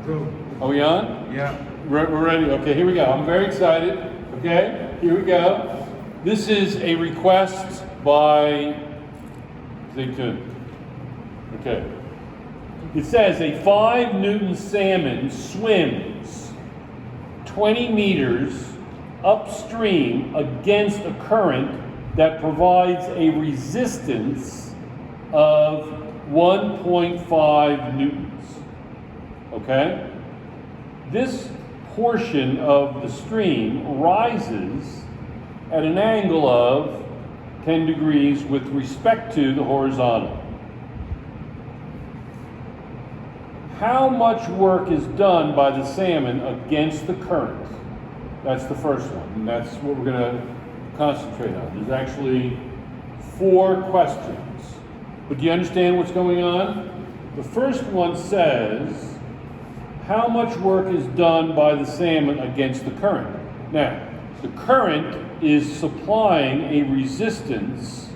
Go. Are we on? Yeah. We're ready. Okay, here we go. I'm very excited. Okay, here we go. This is a request by, stay tuned. Okay. It says a 5-Newton salmon swims 20 meters upstream against a current that provides a resistance of 1.5 newtons. Okay? This portion of the stream rises at an angle of 10 degrees with respect to the horizontal. How much work is done by the salmon against the current? That's the first one, and that's what we're going to concentrate on. There's actually 4 questions. But do you understand what's going on? The first one says, how much work is done by the salmon against the current? Now, the current is supplying a resistance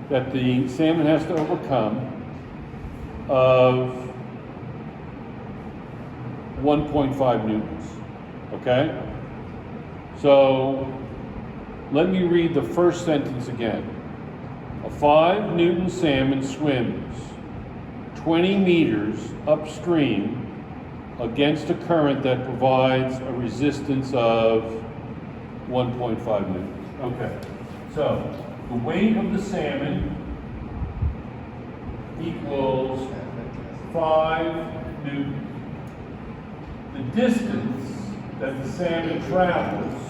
that the salmon has to overcome of 1.5 newtons, okay? So, let me read the first sentence again. A 5-Newton salmon swims 20 meters upstream against a current that provides a resistance of 1.5 newtons. Okay, so the weight of the salmon equals 5 newtons. The distance that the salmon travels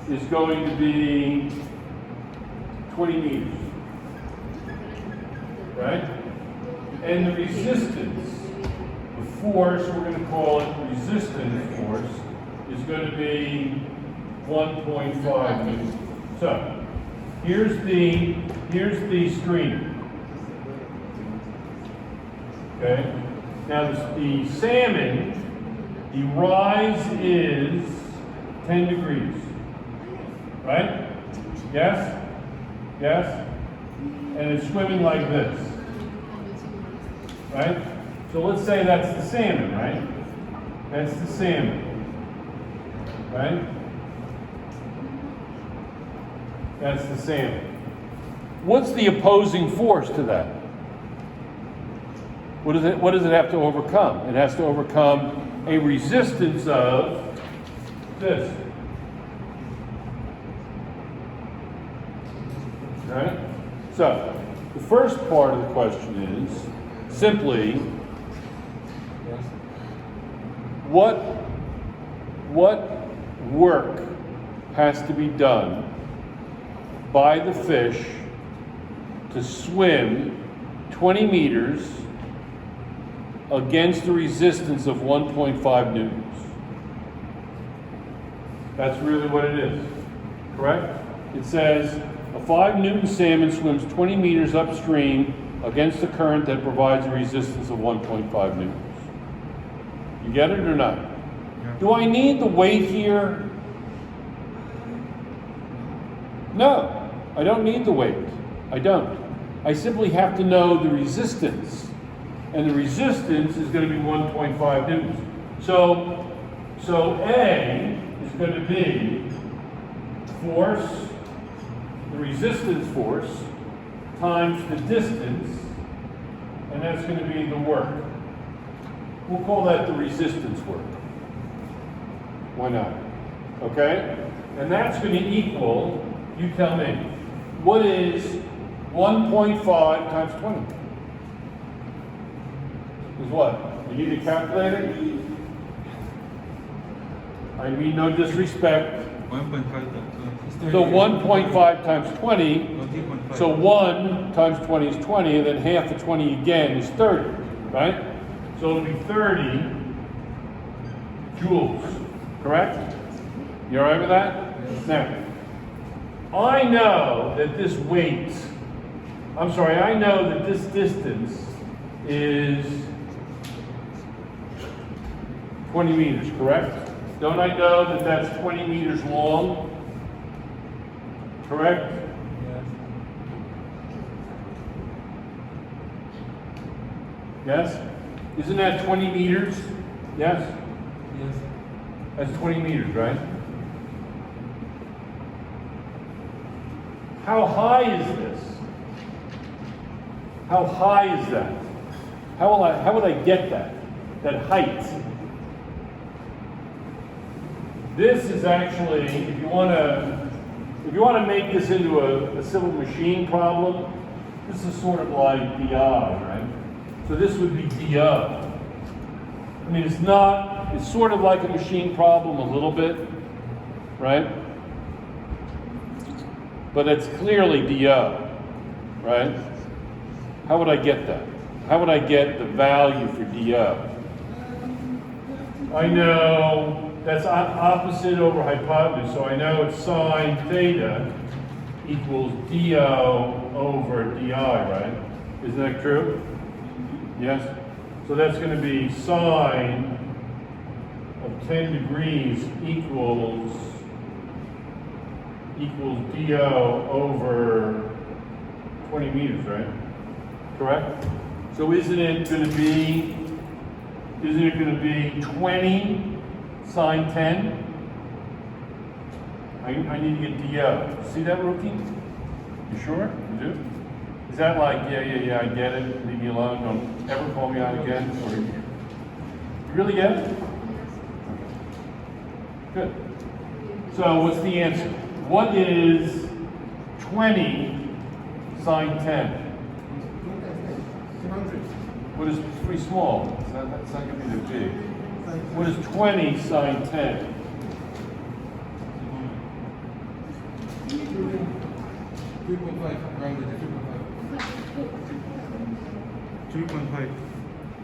is going to be 20 meters, right? And the resistance, the force, we're going to call it resistance force, is going to be 1.5 newtons. So, here's the stream. Okay? Now the salmon, the rise is 10 degrees. Right? Yes? Yes? And it's swimming like this. Right? So let's say that's the salmon, right? That's the salmon. Right? That's the salmon. What's the opposing force to that? What does it have to overcome? It has to overcome a resistance of this. Right? So, the first part of the question is simply what work has to be done by the fish to swim 20 meters against a resistance of 1.5 newtons. That's really what it is, correct? It says a 5-Newton salmon swims 20 meters upstream against a current that provides a resistance of 1.5 newtons. You get it or not? Yeah. Do I need the weight here? No, I don't need the weight. I don't. I simply have to know the resistance. And the resistance is going to be 1.5 newtons. So A is going to be force, the resistance force, times the distance, and that's going to be the work. We'll call that the resistance work. Why not? Okay? And that's going to equal, you tell me, what is 1.5 times 20? Is what? You need a calculator? I mean no disrespect. 1.5 times So 1.5 times 20, so 1 times 20 is 20, and then half of 20 again is 30, right? So it'll be 30 joules, correct? You all right with that? Yes. Now, I know that this weight, I know that this distance is 20 meters, correct? Don't I know that that's 20 meters long? Correct? Yes. Yes? Isn't that 20 meters? Yes? Yes. That's 20 meters, right? How high is this? How high is that? How would I get that height? This is actually, if you want to make this into a civil machine problem, this is sort of like DI, right? So this would be DO. I mean, it's sort of like a machine problem a little bit, right? But it's clearly DO, right? How would I get that? How would I get the value for DO? I know that's opposite over hypotenuse, so I know it's sine theta equals DO over DI, right? Isn't that true? Yes? So that's going to be sine of 10 degrees equals DO over 20 meters, right? Correct? So isn't it going to be 20 sine 10? I need to get DO. See that, rookie? You sure? You do? Is that like, yeah, I get it, leave me alone, don't ever call me out again? Or you really get it? Good. So what's the answer? What is 20 sine 10? What is pretty small? It's not going to be that big. What is 20 sine 10? 3.5, rounded to 3.5.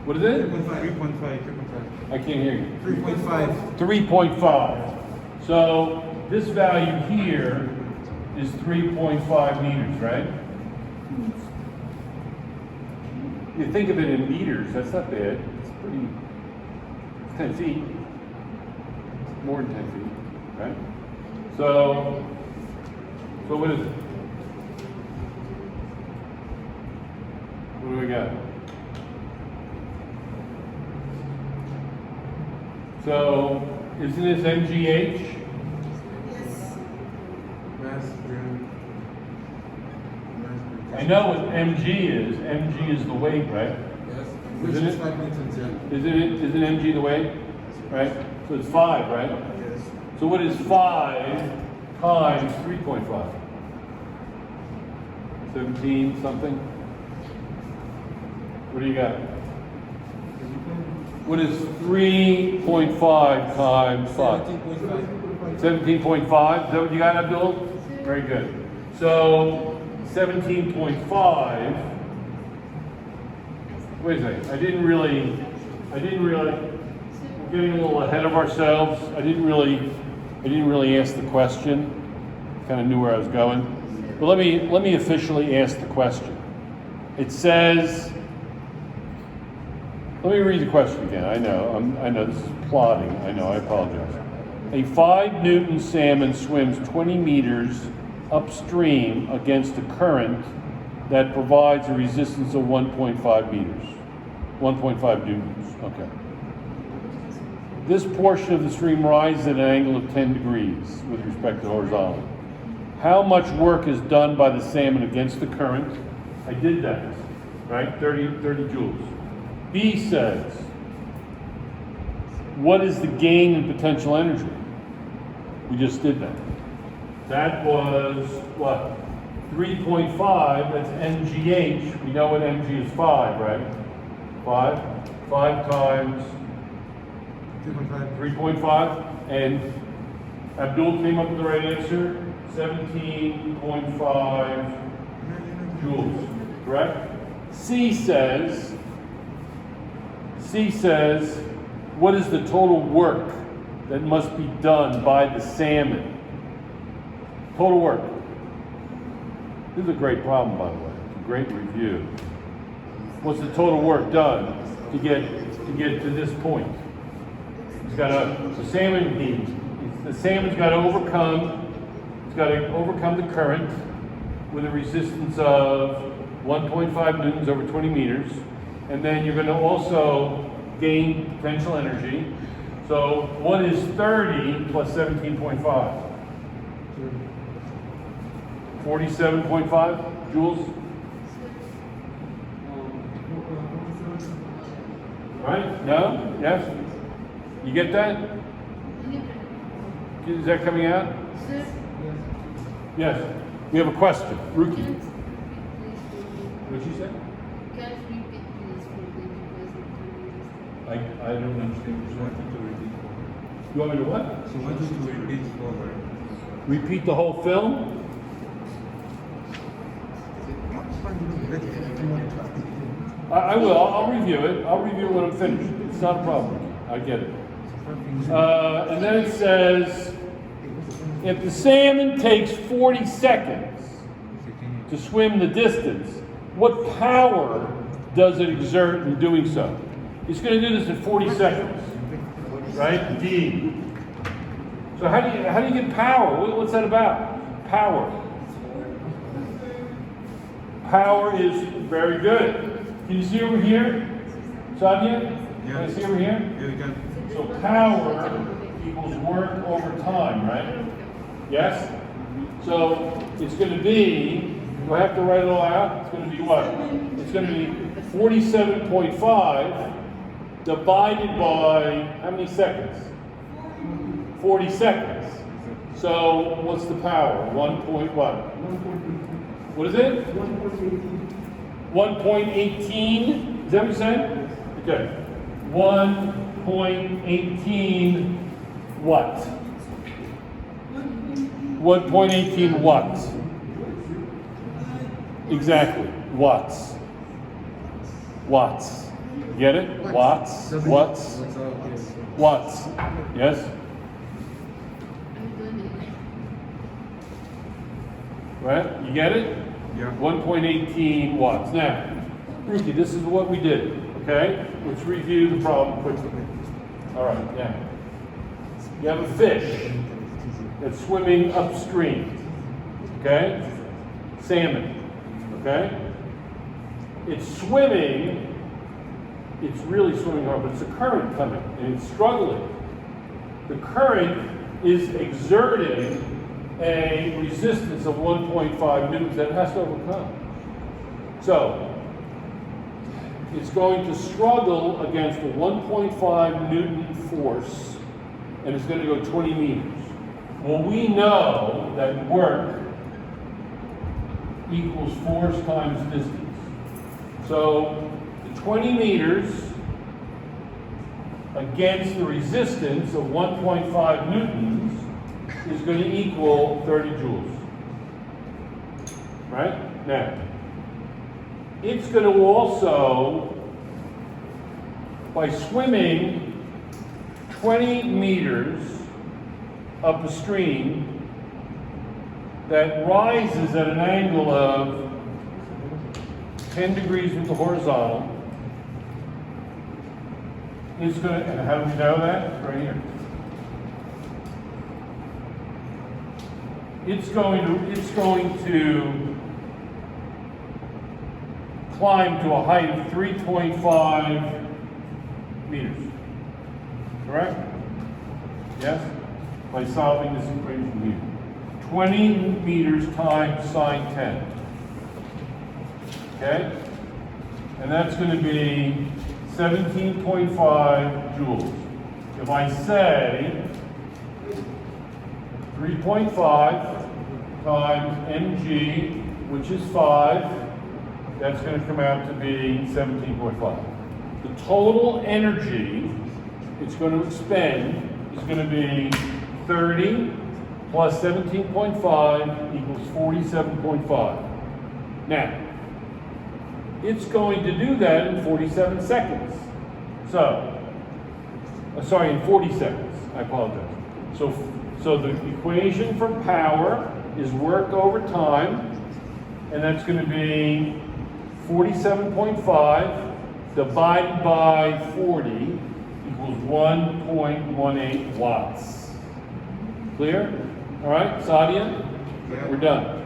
What is it? 3.5. I can't hear you. 3.5. 3.5. So this value here is 3.5 meters, right? You think of it in meters, that's not bad. It's pretty, 10 feet. More than 10 feet, right? So what is it? What do we got? So, isn't this MGH? Yes. I know what MG is. MG is the weight, right? Yes. Isn't it? 5 meters, yeah. Isn't MG the weight? Right? So it's 5, right? Yes. So what is 5 times 3.5? 17 something? What do you got? What is 3.5 times 5? 17.5. 17.5? Is that what you got, Abdul? Very good. So 17.5. Wait a second. I didn't really, we're getting a little ahead of ourselves. I didn't really ask the question. Kind of knew where I was going. But let me officially ask the question. It says, let me read the question again. I know this is plotting. I know, I apologize. A 5 Newton salmon swims 20 meters upstream against a current that provides a resistance of 1.5 meters. 1.5 newtons, okay. This portion of the stream rises at an angle of 10 degrees with respect to horizontal. How much work is done by the salmon against the current? I did that, right? 30 joules. B says, what is the gain in potential energy? We just did that. That was what? 3.5, that's MGH. We know what MG is 5, right? 5 times 3.5. And Abdul came up with the right answer, 17.5 joules, correct? C says, what is the total work that must be done by the salmon? Total work. This is a great problem, by the way. It's a great review. What's the total work done to get to this point? The salmon's got to overcome the current with a resistance of 1.5 newtons over 20 meters. And then you're going to also gain potential energy. So what is 30 plus 17.5? 47.5 joules? Right? No? Yes? You get that? Is that coming out? Yes. We have a question. Ruki. What'd you say? I don't understand what you're saying. You want me to what? She wants you to repeat over. Repeat the whole film? I will. I'll review it. I'll review it when I'm finished. It's not a problem. I get it. And then it says, if the salmon takes 40 seconds to swim the distance, what power does it exert in doing so? It's going to do this in 40 seconds, right? D. So how do you get power? What's that about? Power. Power is very good. Can you see over here, Sadia? Yeah. Can you see over here? Yeah, we can. So power equals work over time, right? Yes? So it's going to be, do I have to write it all out? It's going to be what? It's going to be 47.5 divided by how many seconds? 40 seconds. So what's the power? 1 point what? What is it? 1.18? Is that what you said? Okay. 1.18 what? 1.18 what? Exactly. Watts. Watts. Get it? Watts. Watts. Watts. Yes? Right? You get it? Yeah. 1.18 watts. Now, Ruki, this is what we did. Okay? Let's review the problem quickly. All right, now. You have a fish that's swimming upstream. Okay? Salmon. Okay? It's swimming, it's really swimming hard, but it's a current coming, and it's struggling. The current is exerting a resistance of 1.5 newtons that it has to overcome. So, it's going to struggle against a 1.5 Newton force, and it's going to go 20 meters. Well, we know that work equals force times distance. So, the 20 meters against the resistance of 1.5 newtons is going to equal 30 joules. Right? Now, it's going to also, by swimming 20 meters up a stream that rises at an angle of 10 degrees with the horizontal, it's going to, and how do we know that? It's right here. It's going to climb to a height of 3.5 meters. Correct? Yes? By solving this equation here. 20 meters times sine 10. Okay? And that's going to be 17.5 joules. If I say 3.5 times mg, which is 5, that's going to come out to be 17.5. The total energy it's going to expend is going to be 30 plus 17.5 equals 47.5. Now, it's going to do that in 47 seconds. So, sorry, in 40 seconds. I apologize. So the equation for power is work over time, and that's going to be 47.5 divided by 40 equals 1.18 watts. Clear? All right, Sadia? Yeah. We're done.